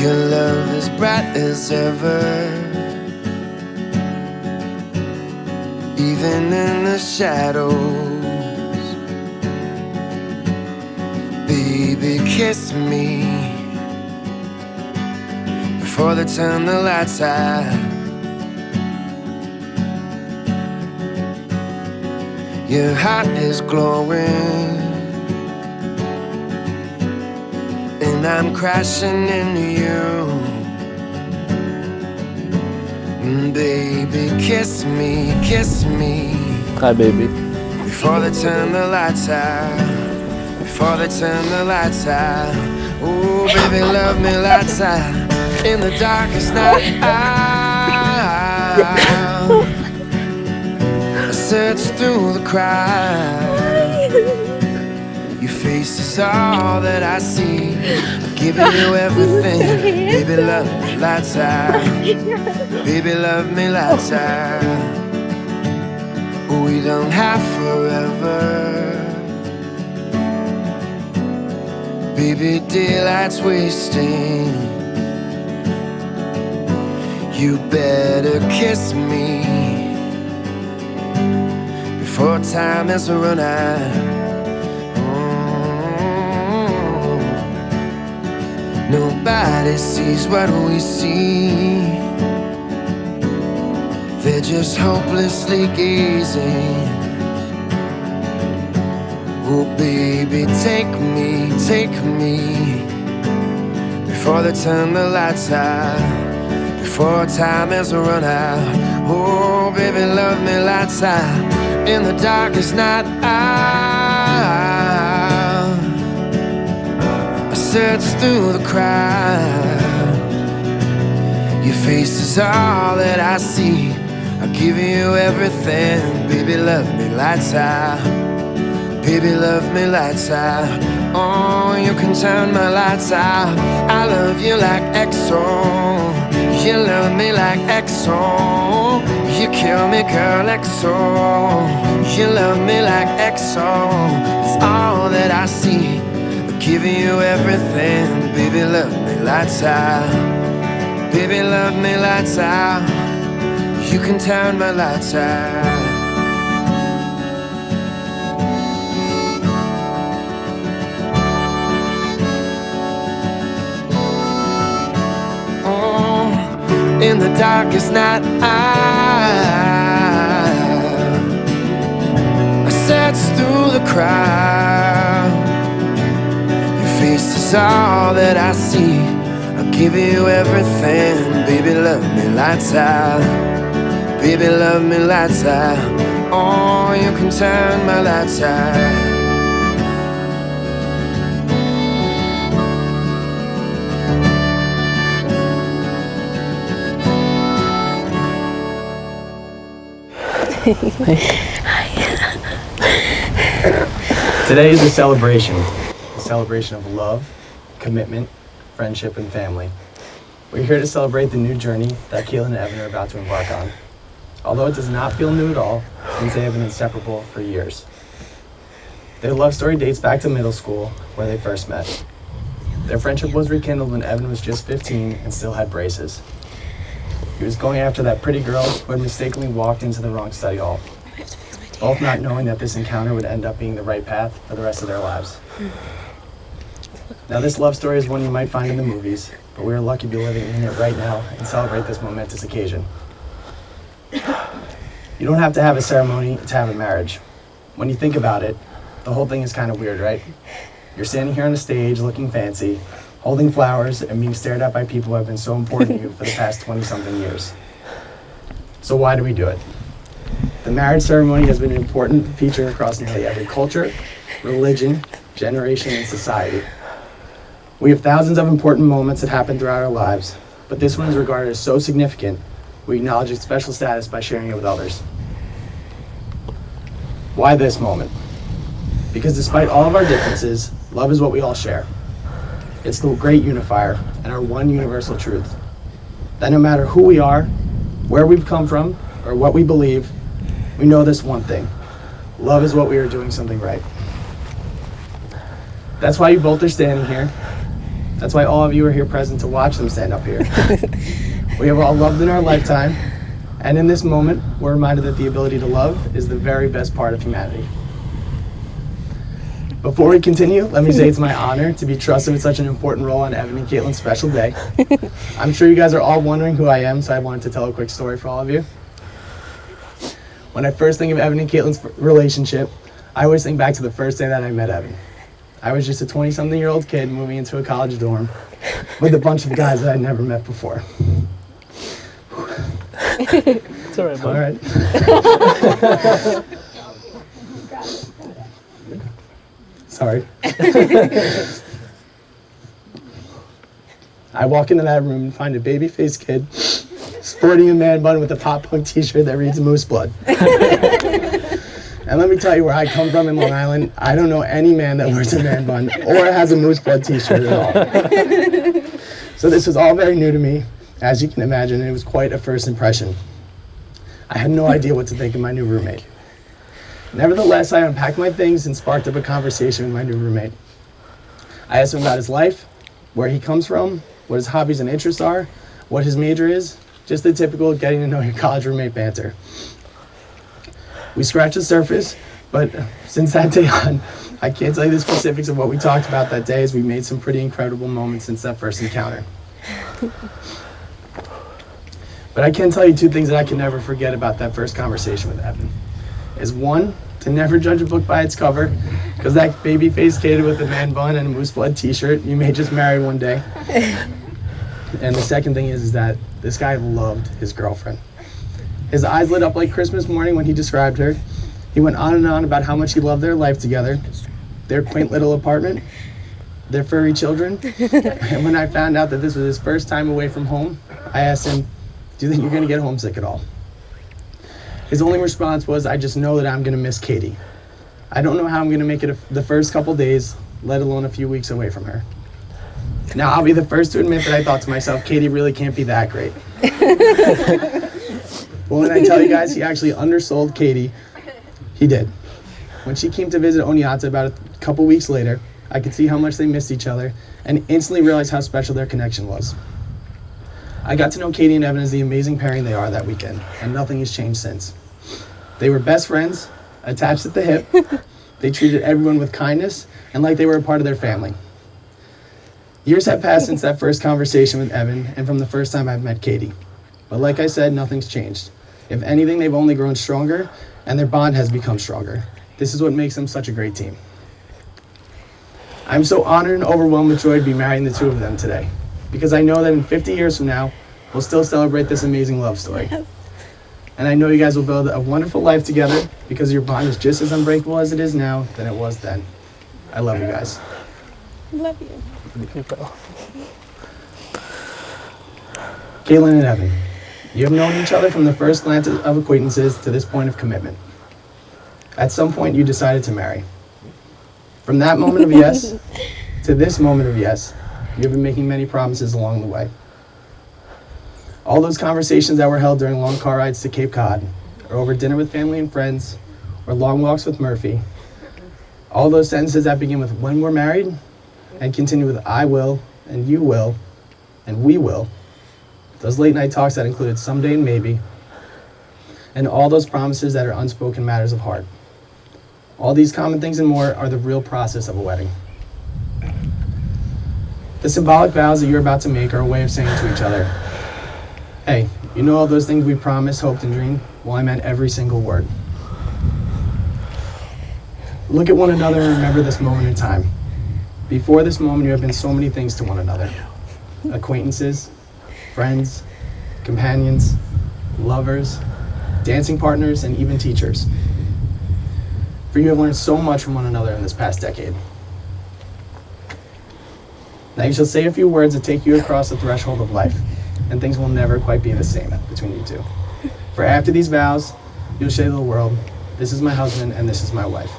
Your love as bright as ever, even in the shadows. Baby, kiss me before they turn the lights out. Your heart is glowing, and I'm crashing into you. Baby, kiss me Hi, baby. before they turn the lights out. Before they turn the lights out. Oh, baby, love me lights out in the darkest night. I search through the crowd. Your face is all that I see. I'm giving you everything. Baby, love me lights out. Baby, love me lights out. We don't have forever. Baby, daylight's wasting. You better kiss me before time has run out. Nobody sees what we see. They're just hopelessly gazing. Oh, baby, take me before they turn the lights out, before time has run out. Oh, baby, love me lights out in the darkest night. I search through the crowd. Your face is all that I see. I'll give you everything. Baby, love me lights out. Baby, love me lights out. Oh, you can turn my lights out. I love you like XO. You love me like XO. You kill me, girl, XO. You love me like XO. It's all that I see. I'm giving you everything. Baby, love me lights out. Baby, love me lights out. You can turn my lights out. In the darkest night, I search through the crowd. Your face is all that I see. I'll give you everything. Baby, love me lights out. Baby, love me lights out. Oh, you can turn my lights out. Today is a celebration of love, commitment, friendship, and family. We're here to celebrate the new journey that Katlin and Evan are about to embark on. Although it does not feel new at all, since they have been inseparable for years. Their love story dates back to middle school, where they first met. Their friendship was rekindled when Evan was just 15 and still had braces. He was going after that pretty girl who had mistakenly walked into the wrong study hall, both not knowing that this encounter would end up being the right path for the rest of their lives. Now, this love story is one you might find in the movies, but we are lucky to be living in it right now and celebrate this momentous occasion. You don't have to have a ceremony to have a marriage. When you think about it, the whole thing is kind of weird, right? You're standing here on the stage looking fancy, holding flowers and being stared at by people who have been so important to you for the past 20-something years. So why do we do it? The marriage ceremony has been an important feature across nearly every culture, religion, generation, and society. We have thousands of important moments that happen throughout our lives, but this one is regarded as so significant, we acknowledge its special status by sharing it with others. Why this moment? Because despite all of our differences, love is what we all share. It's the great unifier and our one universal truth. That no matter who we are, where we've come from, or what we believe, we know this one thing. Love is what we are doing something right. That's why you both are standing here. That's why all of you are here present to watch them stand up here. We have all loved in our lifetime, and in this moment, we're reminded that the ability to love is the very best part of humanity. Before we continue, let me say it's my honor to be trusted with such an important role on Evan and Katlin's special day. I'm sure you guys are all wondering who I am, so I wanted to tell a quick story for all of you. When I first think of Evan and Katlin's relationship, I always think back to the first day that I met Evan. I was just a 20-something-year-old kid moving into a college dorm with a bunch of guys that I'd never met before. It's all right, bud. All right. Sorry. I walk into that room and find a baby-faced kid sporting a man bun with a pop punk t-shirt that reads Moose Blood. And let me tell you, where I come from in Long Island, I don't know any man that wears a man bun or has a Moose Blood t-shirt at all. So this was all very new to me, as you can imagine, and it was quite a first impression. I had no idea what to think of my new roommate. Nevertheless, I unpacked my things and sparked up a conversation with my new roommate. I asked him about his life, where he comes from, what his hobbies and interests are, what his major is, just the typical getting to know your college roommate banter. We scratched the surface, but since that day on, I can't tell you the specifics of what we talked about that day, as we made some pretty incredible moments since that first encounter. But I can tell you two things that I can never forget about that first conversation with Evan. Is one, to never judge a book by its cover, because that baby-faced kid with a man bun and a Moose Blood t-shirt, you may just marry one day. And the second thing is that this guy loved his girlfriend. His eyes lit up like Christmas morning when he described her. He went on and on about how much he loved their life together, their quaint little apartment, their furry children. And when I found out that this was his first time away from home, I asked him, "Do you think you're gonna get homesick at all?" His only response was, "I just know that I'm gonna miss Katie. I don't know how I'm gonna make it the first couple days, let alone a few weeks away from her." Now, I'll be the first to admit that I thought to myself, Katie really can't be that great. But when I tell you guys he actually undersold Katie, he did. When she came to visit Oneonta about a couple weeks later, I could see how much they missed each other and instantly realized how special their connection was. I got to know Katie and Evan as the amazing pairing they are that weekend, and nothing has changed since. They were best friends, attached at the hip. They treated everyone with kindness and like they were a part of their family. Years have passed since that first conversation with Evan and from the first time I've met Katie. But like I said, nothing's changed. If anything, they've only grown stronger and their bond has become stronger. This is what makes them such a great team. I'm so honored and overwhelmed with joy to be marrying the two of them today, because I know that in 50 years from now, we'll still celebrate this amazing love story. And I know you guys will build a wonderful life together, because your bond is just as unbreakable as it is now than it was then. I love you guys. Love you. Katlin and Evan, you have known each other from the first glance of acquaintances to this point of commitment. At some point, you decided to marry. From that moment of yes to this moment of yes, you have been making many promises along the way. All those conversations that were held during long car rides to Cape Cod, or over dinner with family and friends, or long walks with Murphy, all those sentences that begin with "when we're married" and continue with "I will," and "you will," and "we will," those late night talks that included "someday" and "maybe," and all those promises that are unspoken matters of heart. All these common things and more are the real process of a wedding. The symbolic vows that you're about to make are a way of saying to each other, "Hey, you know all those things we promised, hoped, and dreamed? Well, I meant every single word." Look at one another and remember this moment in time. Before this moment, you have been so many things to one another. Acquaintances, friends, companions, lovers, dancing partners, and even teachers. For you have learned so much from one another in this past decade. Now you shall say a few words that take you across the threshold of life, and things will never quite be the same between you two. For after these vows, you'll say to the world, "This is my husband and this is my wife."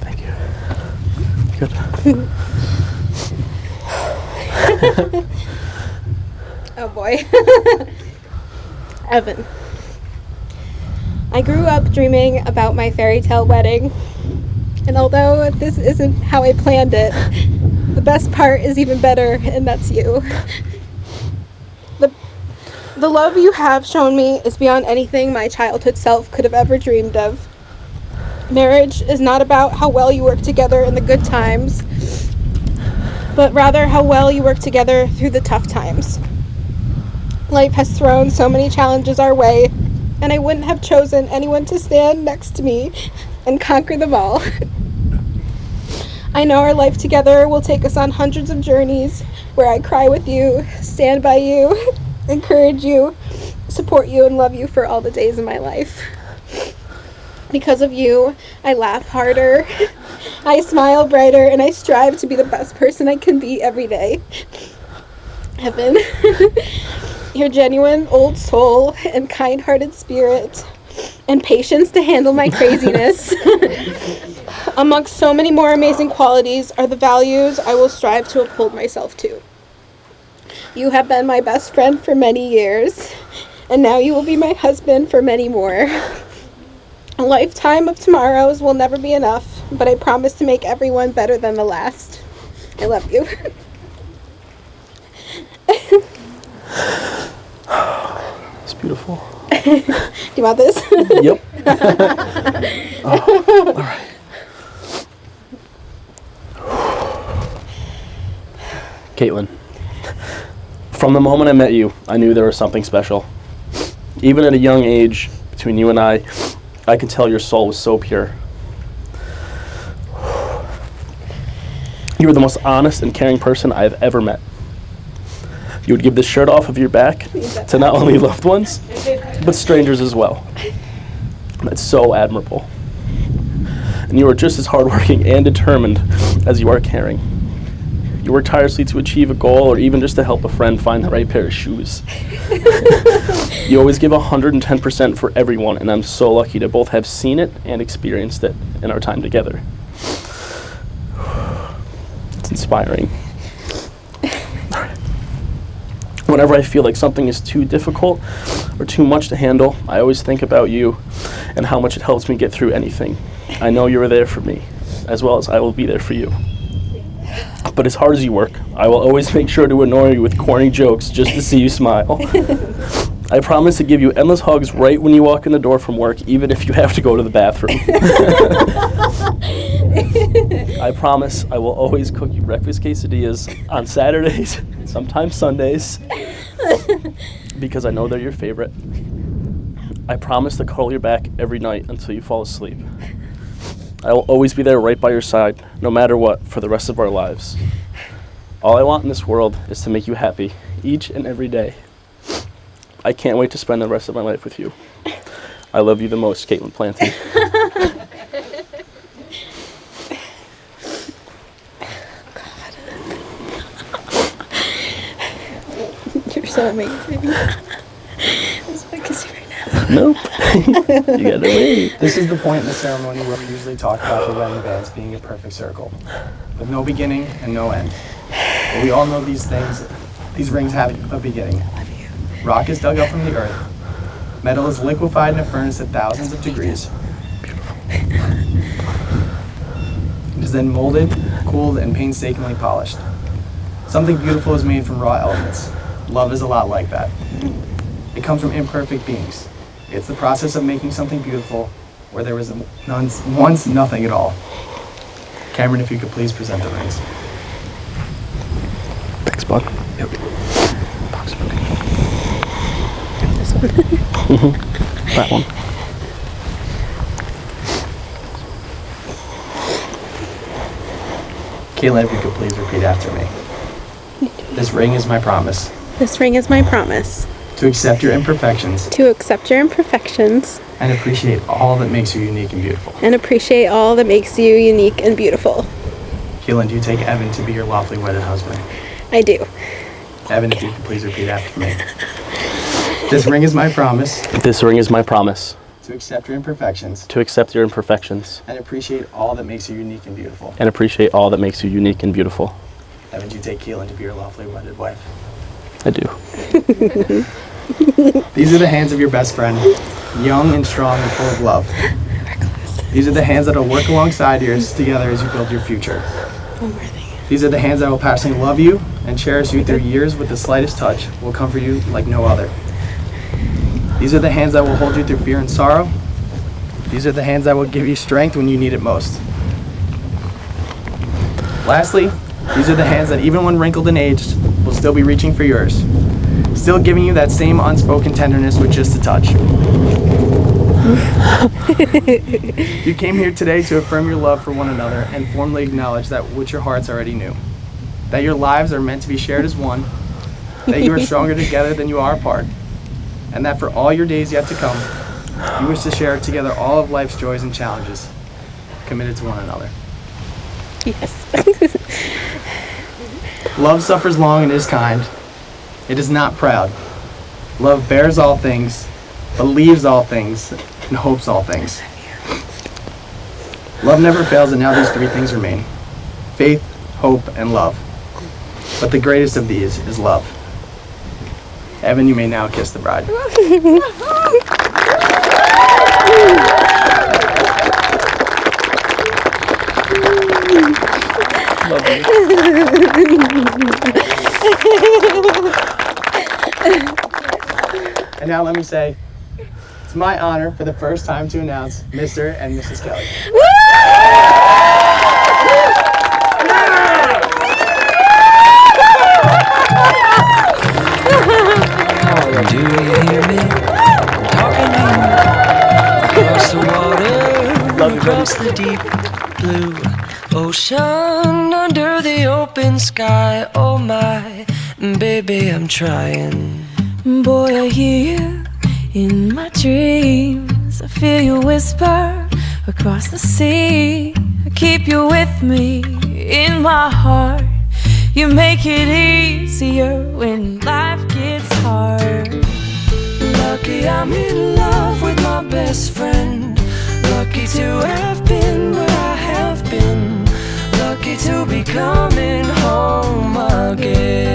Thank you. Good. Oh boy. Evan, I grew up dreaming about my fairy tale wedding, and although this isn't how I planned it, the best part is even better, and that's you. The love you have shown me is beyond anything my childhood self could have ever dreamed of. Marriage is not about how well you work together in the good times, but rather how well you work together through the tough times. Life has thrown so many challenges our way, and I wouldn't have chosen anyone to stand next to me and conquer them all. I know our life together will take us on hundreds of journeys where I cry with you, stand by you, encourage you, support you, and love you for all the days of my life. Because of you, I laugh harder, I smile brighter, and I strive to be the best person I can be every day. Evan, your genuine old soul and kind-hearted spirit and patience to handle my craziness, amongst so many more amazing qualities, are the values I will strive to uphold myself to. You have been my best friend for many years, and now you will be my husband for many more. A lifetime of tomorrows will never be enough, but I promise to make everyone better than the last. I love you. It's beautiful. Do you want this? Yep. Oh, all right. Caitlin, from the moment I met you, I knew there was something special. Even at a young age, between you and I could tell your soul was so pure. You were the most honest and caring person I have ever met. You would give the shirt off of your back to not only loved ones, but strangers as well. That's so admirable. And you are just as hardworking and determined as you are caring. You work tirelessly to achieve a goal or even just to help a friend find the right pair of shoes. You always give 110% for everyone, and I'm so lucky to both have seen it and experienced it in our time together. It's inspiring. Whenever I feel like something is too difficult or too much to handle, I always think about you and how much it helps me get through anything. I know you are there for me, as well as I will be there for you. But as hard as you work, I will always make sure to annoy you with corny jokes just to see you smile. I promise to give you endless hugs right when you walk in the door from work, even if you have to go to the bathroom. I promise I will always cook you breakfast quesadillas on Saturdays, sometimes Sundays, because I know they're your favorite. I promise to cuddle your back every night until you fall asleep. I will always be there right by your side, no matter what, for the rest of our lives. All I want in this world is to make you happy, each and every day. I can't wait to spend the rest of my life with you. I love you the most, Caitlin Planty. You're so amazing. Let's focus right now. Nope. You gotta wait. This is the point in the ceremony where we usually talk about the wedding bands being a perfect circle, with no beginning and no end. But we all know these things, these rings have a beginning. Rock is dug up from the earth. Metal is liquefied in a furnace at thousands of degrees. It is then molded, cooled, and painstakingly polished. Something beautiful is made from raw elements. Love is a lot like that. It comes from imperfect beings. It's the process of making something beautiful where there was once nothing at all. Cameron, if you could please present the rings. Thanks, bud. Yep. This one. That one. Caitlin, if you could please repeat after me. This ring is my promise. This ring is my promise. To accept your imperfections. To accept your imperfections. And appreciate all that makes you unique and beautiful. And appreciate all that makes you unique and beautiful. Caitlin, do you take Evan to be your lawfully wedded husband? I do. Evan, if you could please repeat after me. This ring is my promise. This ring is my promise. To accept your imperfections. To accept your imperfections. And appreciate all that makes you unique and beautiful. And appreciate all that makes you unique and beautiful. Evan, do you take Caitlin to be your lawfully wedded wife? I do. These are the hands of your best friend, young and strong and full of love. These are the hands that will work alongside yours together as you build your future. These are the hands that will passionately love you and cherish you through years with the slightest touch, will comfort you like no other. These are the hands that will hold you through fear and sorrow. These are the hands that will give you strength when you need it most. Lastly, these are the hands that even when wrinkled and aged, will still be reaching for yours, still giving you that same unspoken tenderness with just a touch. You came here today to affirm your love for one another and formally acknowledge that which your hearts already knew. That your lives are meant to be shared as one, that you are stronger together than you are apart, and that for all your days yet to come, you wish to share together all of life's joys and challenges, committed to one another. Yes. Love suffers long and is kind. It is not proud. Love bears all things, believes all things, and hopes all things. Love never fails, and now these three things remain: faith, hope, and love. But the greatest of these is love. Evan, you may now kiss the bride. Love you. And now let me say, it's my honor for the first time to announce Mr. and Mrs. Kelly. Do you hear me? I'm talking to you across the water, across the deep blue ocean, under the open sky. Oh my, baby, I'm trying. Boy, I hear you in my dreams. I feel you whisper across the sea. I keep you with me in my heart. You make it easier when life gets hard. Lucky I'm in love with my best friend. Lucky to have been where I have been. Lucky to be coming home again.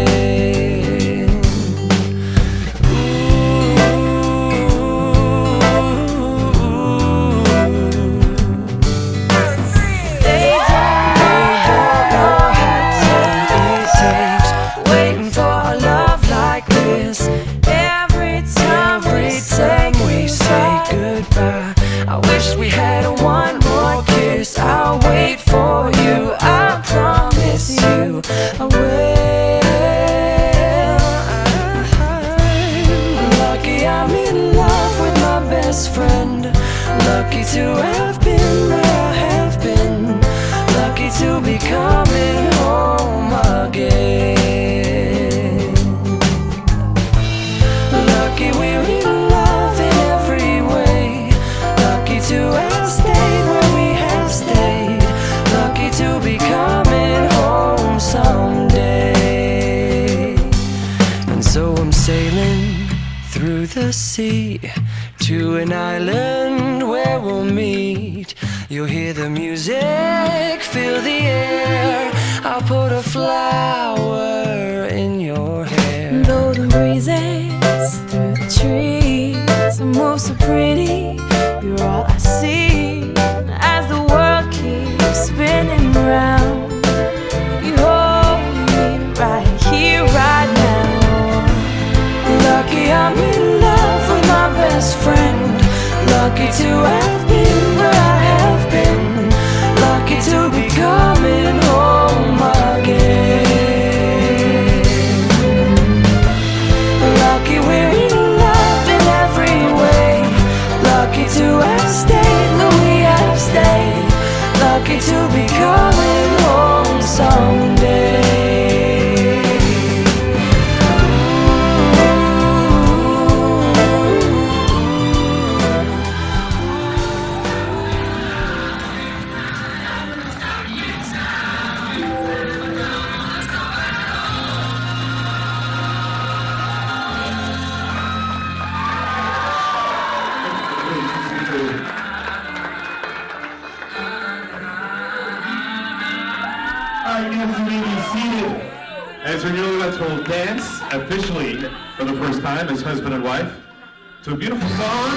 They don't know how long it takes waiting for a love like this. Every time we say goodbye, I wish we had one more kiss. I'll wait for you, I promise you I will. Lucky I'm in love with my best friend. Lucky to have been where I have been. Lucky to be coming home again. Lucky we're in love in every way. Lucky to have stayed where we have stayed. Lucky to be coming home someday. And so I'm sailing through the sea to an island where we'll meet. You'll hear the music, feel the air. I'll put a flower in your hair. Though the breezes through the trees move so pretty, you're all I see as the world keeps spinning round. You hold me right here, right now. Lucky I'm in love with my best friend. Lucky to have been where I have been. Lucky to be coming home again. Lucky we're in love in every way. Lucky to have stayed where we have stayed. Lucky to be coming home someday. As your newlyweds will dance officially for the first time as husband and wife to a beautiful song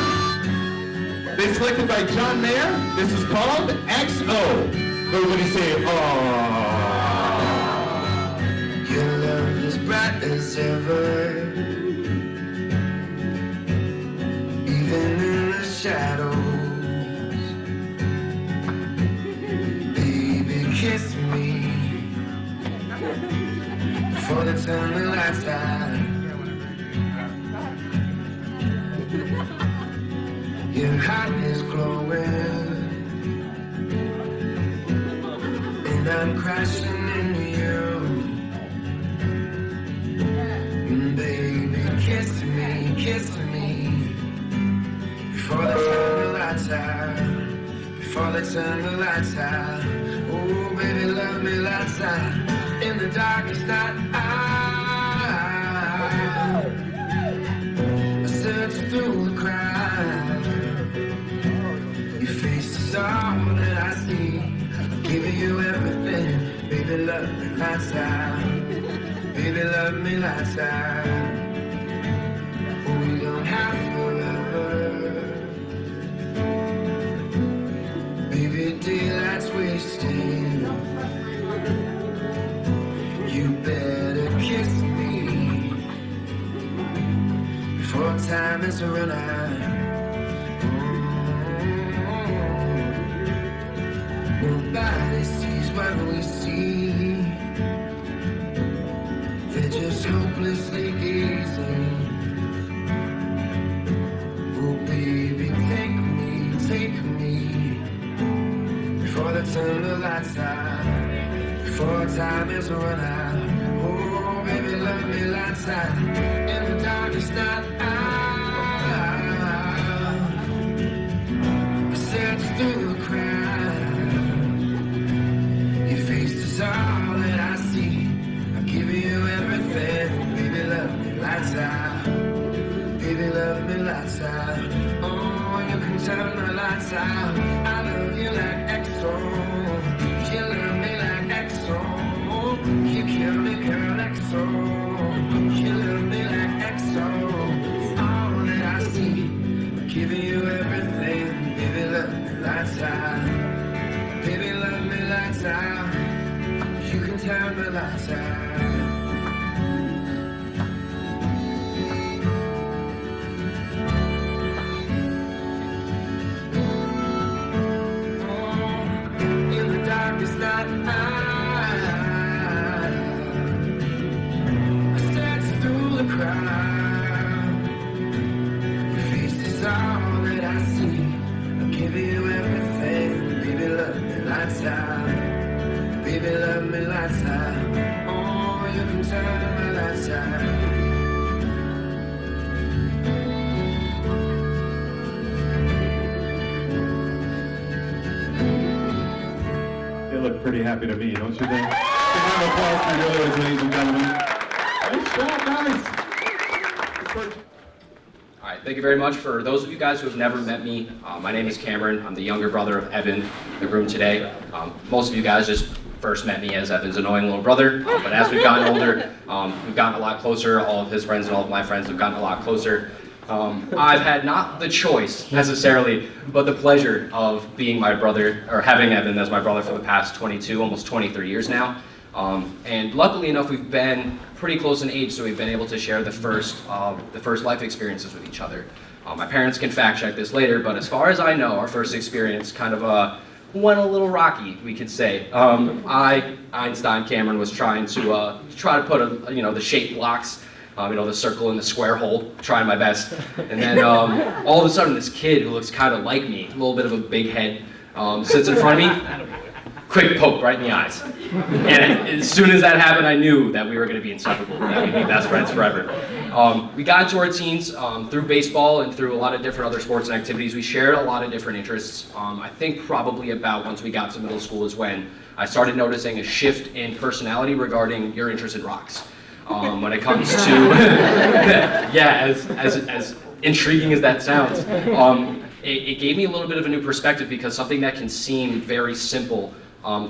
They selected by John Mayer. This is called XO. Everybody say, aww. Your love is bright as ever, even in the shadows. Baby, kiss me before they turn the lights out. Your heart is glowing, and I'm crashing into you. Baby, kiss me before they turn the lights out. Before they turn the lights out. Oh, baby, love me lights out. In the darkest night, I search through the crowd. Your face is all that I see. Giving you everything. Baby, love me lights out. Baby, love me lights out. We don't have forever. Baby, daylight's wasting. You better kiss me before time is run out. Nobody sees what we see. They're just hopelessly gazing. Oh baby, take me before they turn the lights out. Before time is run out. Oh baby, love me lights out. In the darkest night, I search through the crowd. Your face is all that I see. I give you everything. Baby, love me lights out. Baby, love me lights out. Oh, you can turn the lights out. I love you like XO. You love me like XO. You kill me, girl, XO. You love me like XO. It's all that I see. I'm giving you everything. Baby, love me lights out. Baby, love me lights out. You can turn the lights out. In the darkest night, I search through the crowd. Your face is all that I see. I'll give you everything. Baby, love me lights out. Baby, love me lights out. Oh, you can turn my lights out. They look pretty happy to me, don't you think? Give them an applause for your ladies and gentlemen. Nice job, guys. All right, thank you very much. For those of you guys who have never met me, my name is Cameron. I'm the younger brother of Evan in the room today. Most of you guys just first met me as Evan's annoying little brother, but as we've gotten older, we've gotten a lot closer. All of his friends and all of my friends have gotten a lot closer. I've had not the choice necessarily, but the pleasure of being my brother, or having Evan as my brother for the past 22, almost 23 years now. And luckily enough, we've been pretty close in age, so we've been able to share the first life experiences with each other. My parents can fact check this later, but as far as I know, our first experience kind of went a little rocky, we could say. Einstein Cameron was trying to put the shape blocks, the circle in the square hole, trying my best. And then all of a sudden, this kid who looks kind of like me, a little bit of a big head, sits in front of me. Quick poke right in the eyes. And as soon as that happened, I knew that we were going to be inseparable, that we'd be best friends forever. We got into our teens through baseball and through a lot of different other sports and activities. We shared a lot of different interests. I think probably about once we got to middle school is when I started noticing a shift in personality regarding your interest in rocks. When it comes to, yeah, as intriguing as that sounds, it gave me a little bit of a new perspective, because something that can seem very simple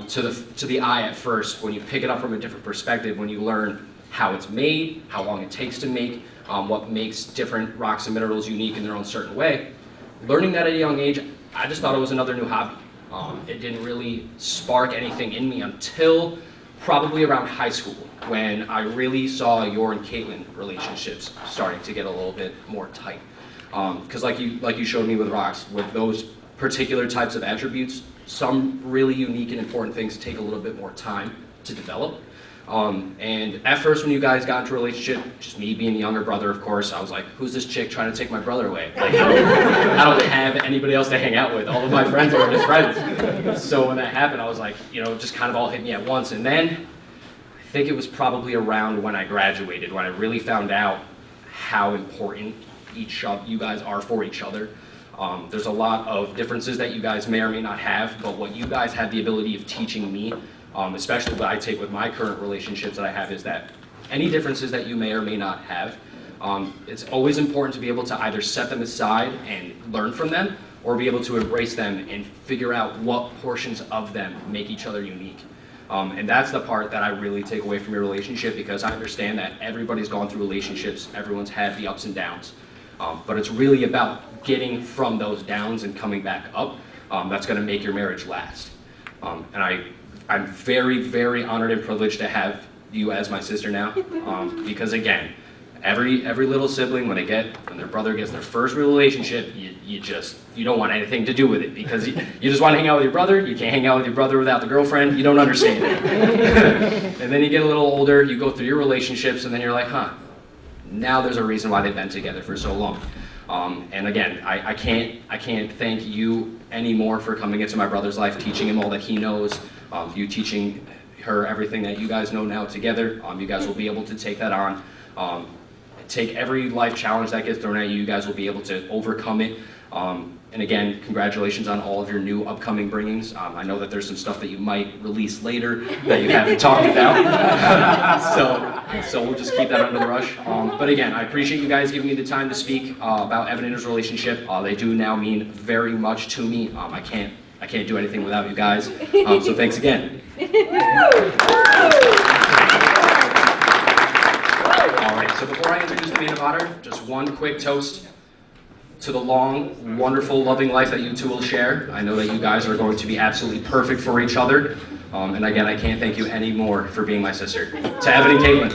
to the eye at first, when you pick it up from a different perspective, when you learn how it's made, how long it takes to make, what makes different rocks and minerals unique in their own certain way, learning that at a young age, I just thought it was another new hobby. It didn't really spark anything in me until probably around high school, when I really saw your and Katlin relationships starting to get a little bit more tight. Because like you showed me with rocks, with those particular types of attributes, some really unique and important things take a little bit more time to develop. And at first, when you guys got into a relationship, just me being the younger brother, of course, I was like, who's this chick trying to take my brother away? Like, I don't have anybody else to hang out with. All of my friends are his friends. So when that happened, I was like, it just kind of all hit me at once. And then I think it was probably around when I graduated, when I really found out how important each of you guys are for each other. There's a lot of differences that you guys may or may not have, but what you guys have the ability of teaching me, especially what I take with my current relationships that I have, is that any differences that you may or may not have, it's always important to be able to either set them aside and learn from them, or be able to embrace them and figure out what portions of them make each other unique. And that's the part that I really take away from your relationship, because I understand that everybody's gone through relationships, everyone's had the ups and downs, but it's really about getting from those downs and coming back up. That's going to make your marriage last. And I'm very, very honored and privileged to have you as my sister now, because again, every little sibling, when their brother gets their first real relationship, you don't want anything to do with it, because you just want to hang out with your brother. You can't hang out with your brother without the girlfriend. You don't understand it. And then you get a little older, you go through your relationships, and then you're like, now there's a reason why they've been together for so long. And again, I can't thank you anymore for coming into my brother's life, teaching him all that he knows, you teaching her everything that you guys know now together. You guys will be able to take that on. Take every life challenge that gets thrown at you. You guys will be able to overcome it. And again, congratulations on all of your new upcoming bringings. I know that there's some stuff that you might release later that you haven't talked about. So we'll just keep that under the rush. But again, I appreciate you guys giving me the time to speak about Evan and his relationship. They do now mean very much to me. I can't do anything without you guys. So thanks again. All right, so before I introduce the maid of honor, just one quick toast to the long, wonderful, loving life that you two will share. I know that you guys are going to be absolutely perfect for each other. And again, I can't thank you any more for being my sister. To Evan and Katlin.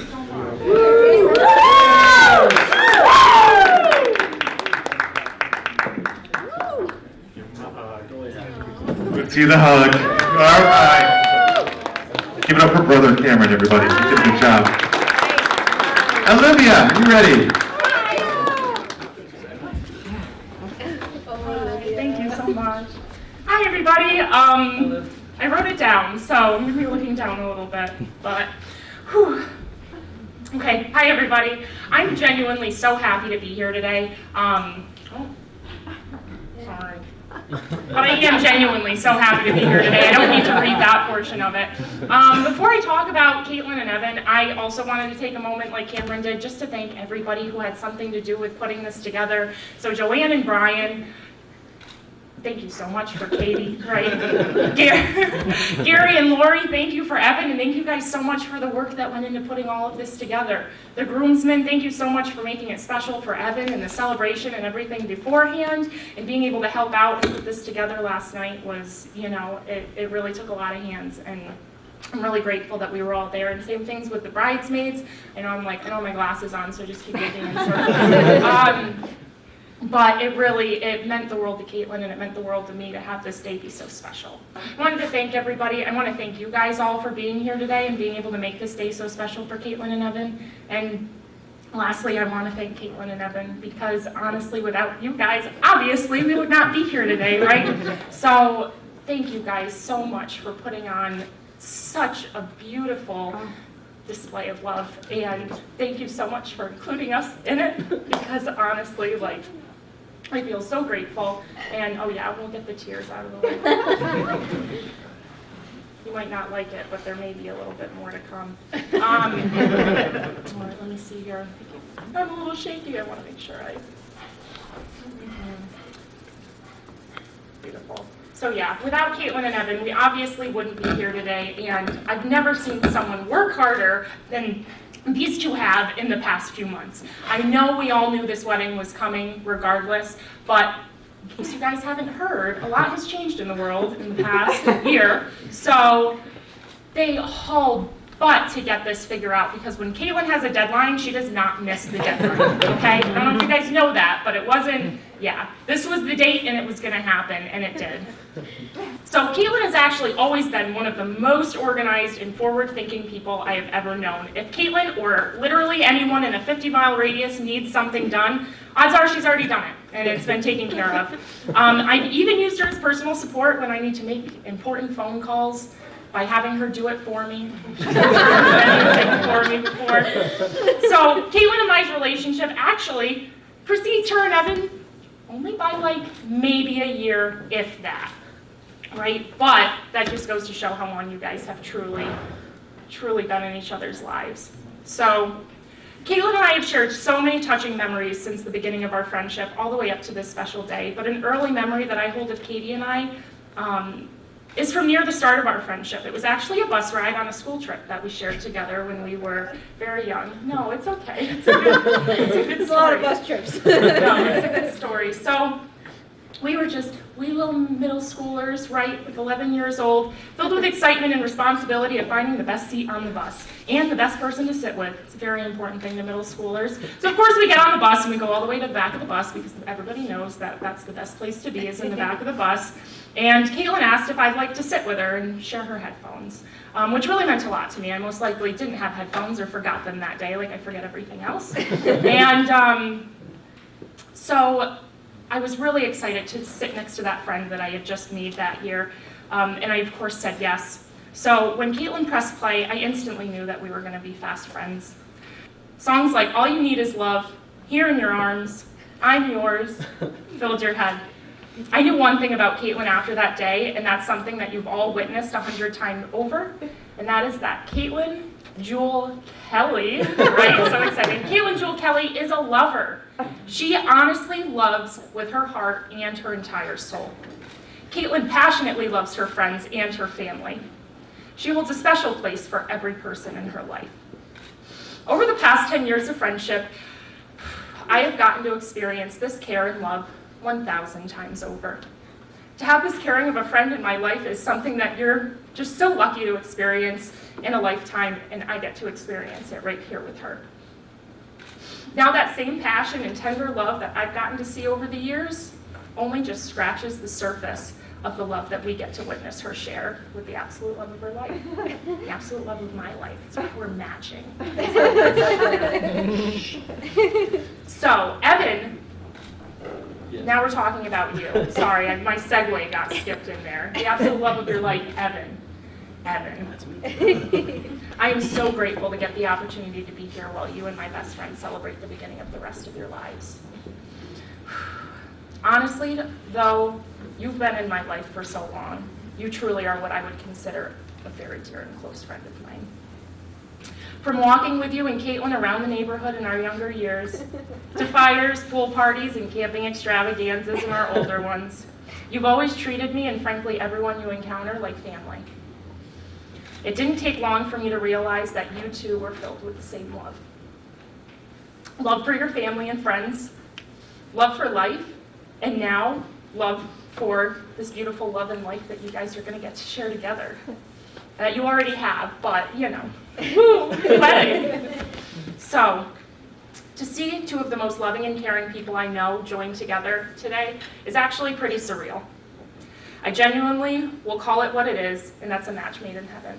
Let's see the hug. All right. Give it up for brother Cameron, everybody. You did a good job. Olivia, you ready? Thank you so much. Hi, everybody. I wrote it down, so I'm going to be looking down a little bit, but whew. Okay, hi, everybody. I'm genuinely so happy to be here today. Sorry. But I am genuinely so happy to be here today. I don't need to read that portion of it. Before I talk about Katlin and Evan, I also wanted to take a moment, like Cameron did, just to thank everybody who had something to do with putting this together. So Joanne and Brian, thank you so much for Katie, right? Gary and Lori, thank you for Evan, and thank you guys so much for the work that went into putting all of this together. The groomsmen, thank you so much for making it special for Evan and the celebration and everything beforehand, and being able to help out and put this together last night was, it really took a lot of hands, and I'm really grateful that we were all there. And same things with the bridesmaids. I know my glasses on, so just keep looking in circles. But it meant the world to Katlin, and it meant the world to me to have this day be so special. I wanted to thank everybody. I want to thank you guys all for being here today and being able to make this day so special for Katlin and Evan. And lastly, I want to thank Katlin and Evan, because honestly, without you guys, obviously, we would not be here today, right? So thank you guys so much for putting on such a beautiful display of love. And thank you so much for including us in it, because honestly, I feel so grateful, and we'll get the tears out of the way. You might not like it, but there may be a little bit more to come. All right, let me see here. I'm a little shaky. I want to make sure Beautiful. So without Katlin and Evan, we obviously wouldn't be here today, and I've never seen someone work harder than these two have in the past few months. I know we all knew this wedding was coming regardless, but in case you guys haven't heard, a lot has changed in the world in the past year. So they hauled butt to get this figure out, because when Katlin has a deadline, she does not miss the deadline, okay? I don't know if you guys know that, but it wasn't, this was the date and it was gonna happen, and it did. So Katlin has actually always been one of the most organized and forward-thinking people I have ever known. If Katlin, or literally anyone in a 50-mile radius, needs something done, odds are she's already done it, and it's been taken care of. I've even used her as personal support when I need to make important phone calls, by having her do it for me. She's never done anything for me before. So Katlin and my relationship actually precedes her and Evan only by like maybe a year, if that, right? But that just goes to show how long you guys have truly been in each other's lives. So Katlin and I have shared so many touching memories since the beginning of our friendship, all the way up to this special day. But an early memory that I hold of Katie and I is from near the start of our friendship. It was actually a bus ride on a school trip that we shared together when we were very young. No, it's okay. It's a good story. A lot of bus trips. No, it's a good story. So we were just wee little middle schoolers, right, like 11 years old, filled with excitement and responsibility of finding the best seat on the bus and the best person to sit with. It's a very important thing to middle schoolers. So of course we get on the bus and we go all the way to the back of the bus, because everybody knows that that's the best place to be, is in the back of the bus. And Katlin asked if I'd like to sit with her and share her headphones, which really meant a lot to me. I most likely didn't have headphones or forgot them that day, like I forget everything else. And so I was really excited to sit next to that friend that I had just made that year, and I of course said yes. So when Katlin pressed play, I instantly knew that we were going to be fast friends. Songs like All You Need Is Love, Here in Your Arms, I'm Yours, filled your head. I knew one thing about Katlin after that day, and that's something that you've all witnessed 100 times over, and that is that Katlin Jewel Kelly, right, so exciting. Katlin Jewel Kelly is a lover. She honestly loves with her heart and her entire soul. Katlin passionately loves her friends and her family. She holds a special place for every person in her life. Over the past 10 years of friendship, I have gotten to experience this care and love 1,000 times over. To have this caring of a friend in my life is something that you're just so lucky to experience in a lifetime, and I get to experience it right here with her. Now that same passion and tender love that I've gotten to see over the years only just scratches the surface of the love that we get to witness her share with the absolute love of her life, the absolute love of my life. So we're matching. So, Evan, now we're talking about you. Sorry, my segue got skipped in there. The absolute love of your life, Evan. I am so grateful to get the opportunity to be here while you and my best friend celebrate the beginning of the rest of your lives. Honestly, though, you've been in my life for so long. You truly are what I would consider a very dear and close friend of mine. From walking with you and Katlin around the neighborhood in our younger years, to fires, pool parties, and camping extravaganzas in our older ones, you've always treated me, and frankly everyone you encounter, like family. It didn't take long for me to realize that you too were filled with the same love. Love for your family and friends, love for life, and now love for this beautiful love and life that you guys are going to get to share together. That you already have, but you know, woo, wedding. So, to see two of the most loving and caring people I know join together today is actually pretty surreal. I genuinely will call it what it is, and that's a match made in heaven.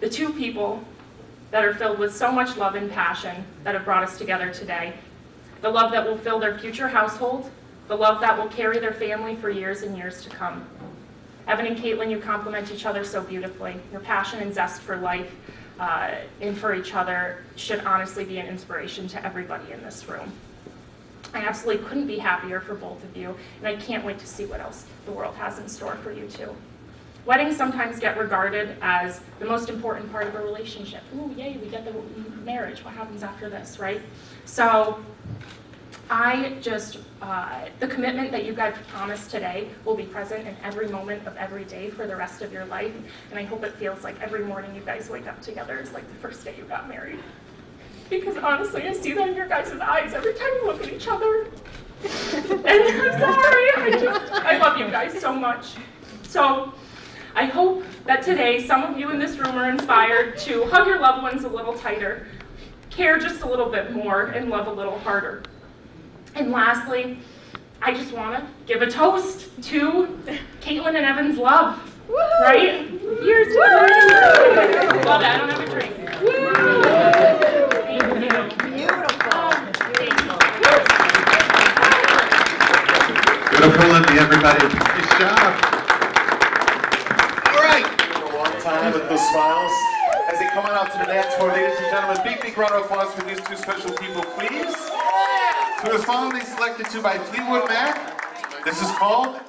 The two people that are filled with so much love and passion that have brought us together today. The love that will fill their future household, the love that will carry their family for years and years to come. Evan and Katlin, you complement each other so beautifully. Your passion and zest for life and for each other should honestly be an inspiration to everybody in this room. I absolutely couldn't be happier for both of you, and I can't wait to see what else the world has in store for you too. Weddings sometimes get regarded as the most important part of a relationship. Ooh, yay, we get the marriage. What happens after this, right? So the commitment that you guys promised today will be present in every moment of every day for the rest of your life. And I hope it feels like every morning you guys wake up together is like the first day you got married. Because honestly, I see that in your guys' eyes every time you look at each other. And I'm sorry, I love you guys so much. So I hope that today some of you in this room are inspired to hug your loved ones a little tighter, care just a little bit more, and love a little harder. And lastly, I just want to give a toast to Katlin and Evan's love. Right? Here's to them. Love it. I don't have a drink. Beautiful, Lindy, everybody. Nice job. All right. For a long time with those smiles. As they come on out to the dance floor, ladies and gentlemen, big round of applause for these two special people, please. So it was finally selected to by Fleetwood Mac. This is called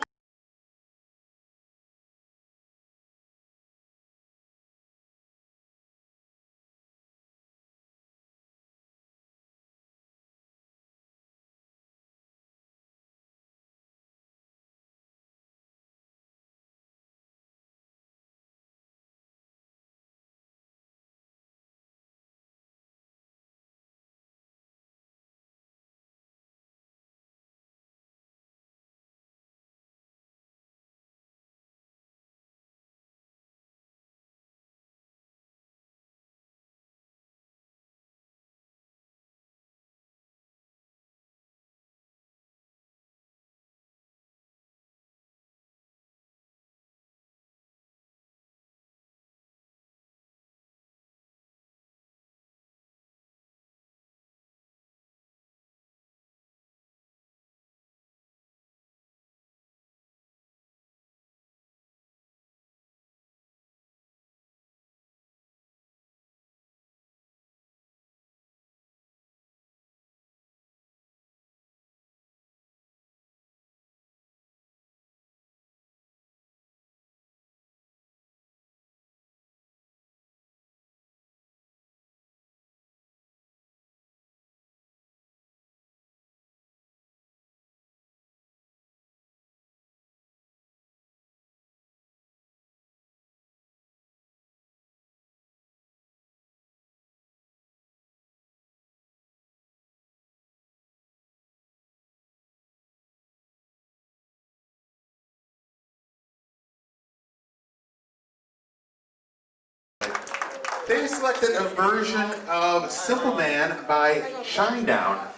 they selected a version of Simple Man by Shinedown.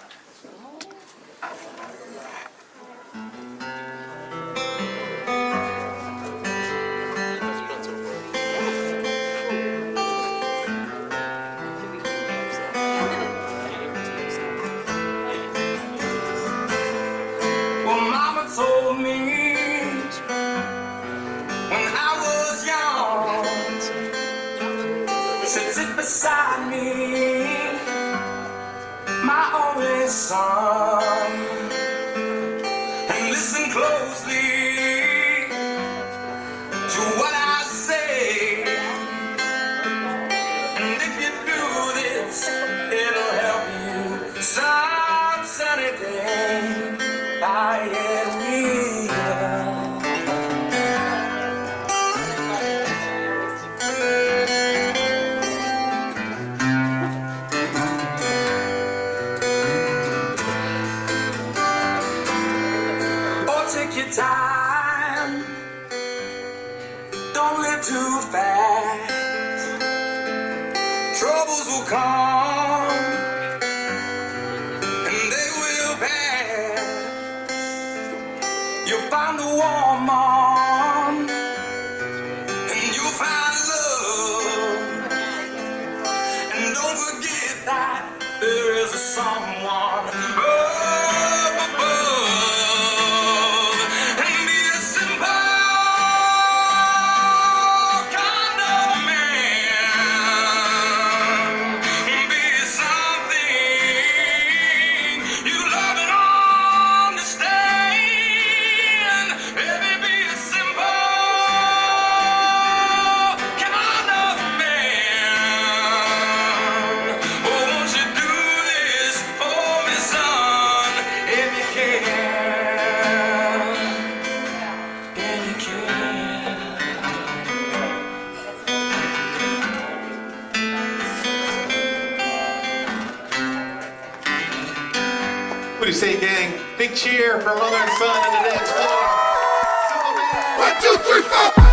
Well, Mama told me when I was young, said sit beside me, my only son, and listen closely to what I say, and if you do this, it'll help you some sunny day. I am real. Oh, take your time. Don't live too fast. Troubles will come and they will pass. You'll find a warm arm, and you'll find love. And don't forget that there is a someone up above. And be a simple kind of man. Be something you love and understand. Baby, be a simple kind of man. Oh, won't you do this for me, son? What do you say, gang? Big cheer for mother and son on the dance floor. Simple man. 1, 2, 3, 4.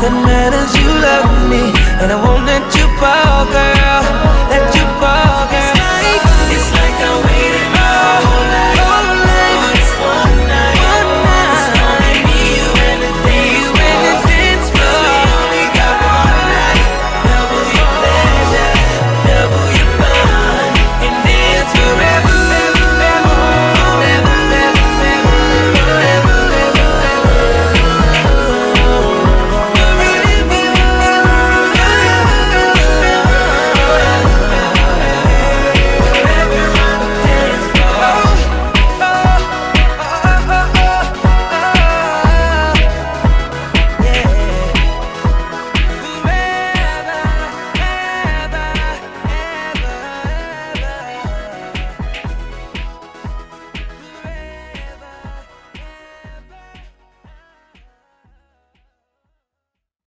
That matters, you love me, and I won't let you fall, girl. Let you fall.